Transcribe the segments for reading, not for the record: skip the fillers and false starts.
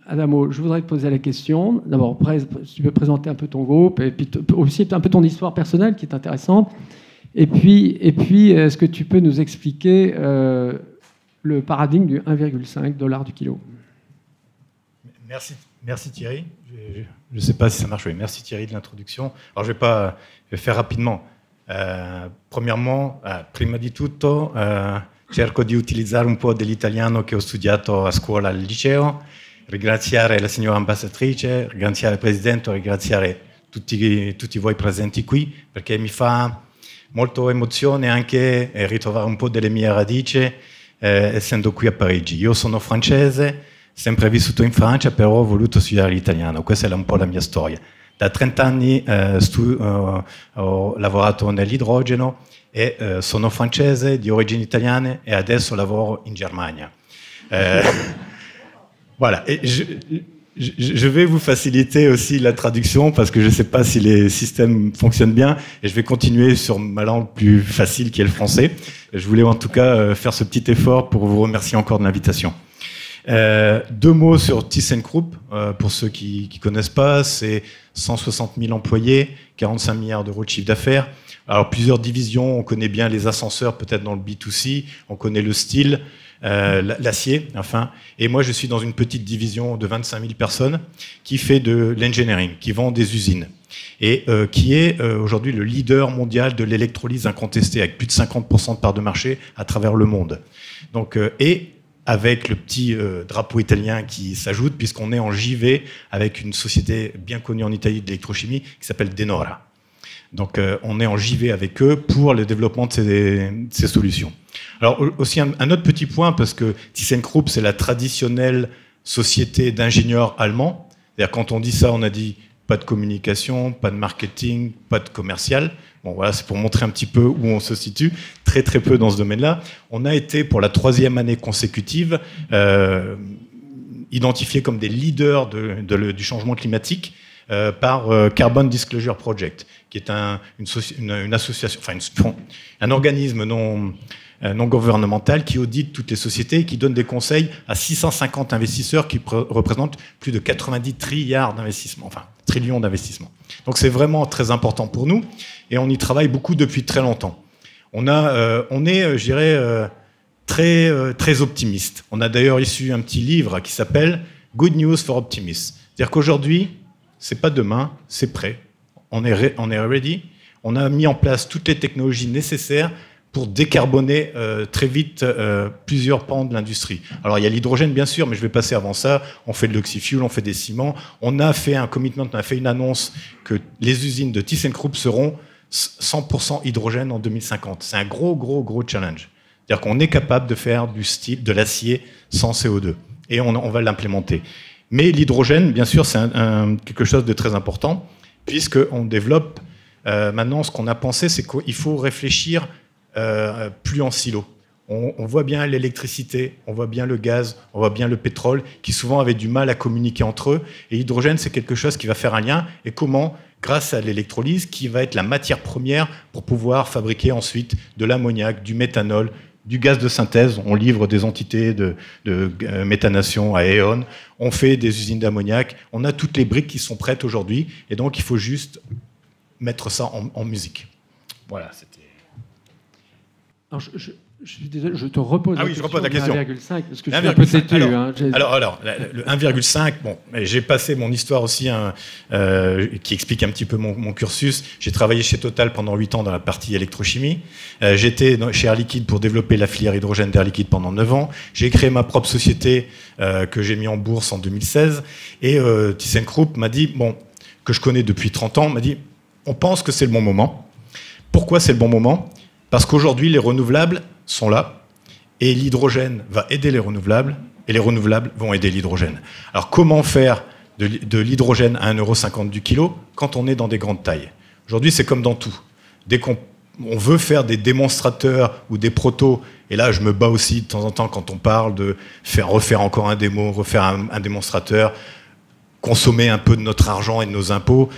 Adamo, je voudrais te poser la question. D'abord, tu peux présenter un peu ton groupe et puis aussi un peu ton histoire personnelle qui est intéressante. Et puis est-ce que tu peux nous expliquer le paradigme du 1,5 $ du kilo? Merci Thierry. Je ne sais pas si ça marche. Oui. Merci Thierry de l'introduction. Alors je vais faire rapidement. Premièrement, prima di tutto, cerco di utilizzare un po' dell'italiano che ho studiato a scuola al liceo, ringraziare la signora ambasciatrice, ringraziare il Presidente, ringraziare tutti voi presenti qui, perché mi fa molto emozione anche ritrovare un po' delle mie radici, essendo qui a Parigi. Io sono francese, sempre vissuto in Francia, però ho voluto studiare l'italiano. Questa è un po' la mia storia. Da 30 anni ho lavorato nell'idrogeno e sono francese, di origini italiane e adesso lavoro in Germania. Voilà. Et je vais vous faciliter aussi la traduction parce que je ne sais pas si les systèmes fonctionnent bien et je vais continuer sur ma langue plus facile qui est le français. Je voulais en tout cas faire ce petit effort pour vous remercier encore de l'invitation. 2 mots sur ThyssenKrupp, pour ceux qui ne connaissent pas, c'est 160 000 employés, 45 milliards d'euros de chiffre d'affaires. Alors plusieurs divisions, on connaît bien les ascenseurs, peut-être dans le B2C, on connaît le steel, l'acier, enfin. Et moi, je suis dans une petite division de 25 000 personnes qui fait de l'engineering, qui vend des usines et qui est aujourd'hui le leader mondial de l'électrolyse incontesté, avec plus de 50% de part de marché à travers le monde. Donc, avec le petit drapeau italien qui s'ajoute, puisqu'on est en JV avec une société bien connue en Italie de l'électrochimie qui s'appelle De Nora. Donc on est en JV avec eux pour le développement de ces solutions. Alors aussi un autre petit point, parce que ThyssenKrupp, c'est la traditionnelle société d'ingénieurs allemands. C'est-à-dire quand on dit ça, on a dit pas de communication, pas de marketing, pas de commercial. Bon, voilà, c'est pour montrer un petit peu où on se situe. Très, très peu dans ce domaine-là. On a été, pour la 3e année consécutive, identifiés comme des leaders du changement climatique par Carbon Disclosure Project, qui est une association, enfin un organisme non gouvernemental qui audite toutes les sociétés et qui donne des conseils à 650 investisseurs qui représentent plus de 90 trilliards d'investissements, enfin trillions d'investissements. Donc c'est vraiment très important pour nous et on y travaille beaucoup depuis très longtemps. On est, je dirais, très optimiste. On a d'ailleurs issu un petit livre qui s'appelle Good News for Optimists. C'est-à-dire qu'aujourd'hui, c'est pas demain, c'est prêt. On est ready. On a mis en place toutes les technologies nécessaires pour décarboner très vite plusieurs pans de l'industrie. Alors il y a l'hydrogène bien sûr, mais je vais passer avant ça. On fait de l'oxyfuel, on fait des ciments. On a fait un commitment, on a fait une annonce que les usines de ThyssenKrupp seront 100% hydrogène en 2050. C'est un gros challenge. C'est-à-dire qu'on est capable de faire de l'acier sans CO2. Et on va l'implémenter. Mais l'hydrogène, bien sûr, c'est quelque chose de très important, puisqu'on développe maintenant ce qu'on a pensé, c'est qu'il faut réfléchir plus en silo. On voit bien l'électricité, on voit bien le gaz, on voit bien le pétrole, qui souvent avaient du mal à communiquer entre eux. Et l'hydrogène, c'est quelque chose qui va faire un lien. Et comment, grâce à l'électrolyse, qui va être la matière première pour pouvoir fabriquer ensuite de l'ammoniac, du méthanol, du gaz de synthèse. On livre des entités de méthanation à E.ON. On fait des usines d'ammoniac. On a toutes les briques qui sont prêtes aujourd'hui. Et donc, il faut juste mettre ça en musique. Voilà, c'était... Alors, je suis désolé, je te repose la question. 1,5 parce que je suis un peu têtu. Alors, le 1,5, bon, j'ai passé mon histoire aussi qui explique un petit peu mon cursus. J'ai travaillé chez Total pendant 8 ans dans la partie électrochimie. J'étais chez Air Liquide pour développer la filière hydrogène d'Air Liquide pendant 9 ans. J'ai créé ma propre société que j'ai mis en bourse en 2016. Et ThyssenKrupp m'a dit, que je connais depuis 30 ans, m'a dit, on pense que c'est le bon moment. Pourquoi c'est le bon moment ? Parce qu'aujourd'hui, les renouvelables sont là, et l'hydrogène va aider les renouvelables, et les renouvelables vont aider l'hydrogène. Alors comment faire de l'hydrogène à 1,50 € du kilo quand on est dans des grandes tailles ? Aujourd'hui, c'est comme dans tout. Dès qu'on veut faire des démonstrateurs ou des protos, et là je me bats aussi de temps en temps quand on parle de refaire encore un démo, refaire un démonstrateur, consommer un peu de notre argent et de nos impôts,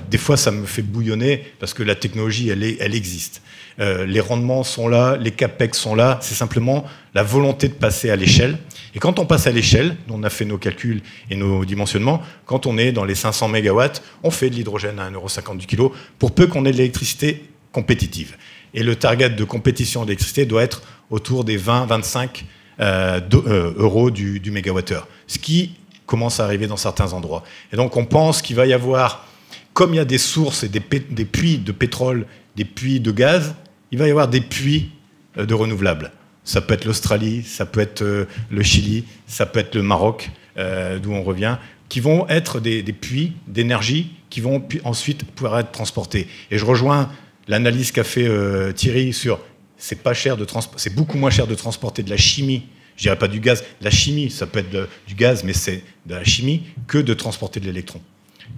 des fois ça me fait bouillonner parce que la technologie, elle existe. Les rendements sont là, les capex sont là, c'est simplement la volonté de passer à l'échelle. Et quand on passe à l'échelle, on a fait nos calculs et nos dimensionnements, quand on est dans les 500 mégawatts, on fait de l'hydrogène à 1,50 € du kilo, pour peu qu'on ait de l'électricité compétitive. Et le target de compétition d'électricité doit être autour des 20-25 euros du mégawattheure, ce qui commence à arriver dans certains endroits. Et donc on pense qu'il va y avoir, comme il y a des sources et des puits de pétrole, des puits de gaz, il va y avoir des puits de renouvelables. Ça peut être l'Australie, ça peut être le Chili, ça peut être le Maroc, d'où on revient, qui vont être des puits d'énergie qui vont ensuite pouvoir être transportés. Et je rejoins l'analyse qu'a fait Thierry sur c'est beaucoup moins cher de transporter de la chimie, je dirais pas du gaz, la chimie, ça peut être du gaz, mais c'est de la chimie, que de transporter de l'électron.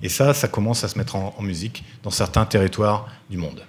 Et ça commence à se mettre en musique dans certains territoires du monde.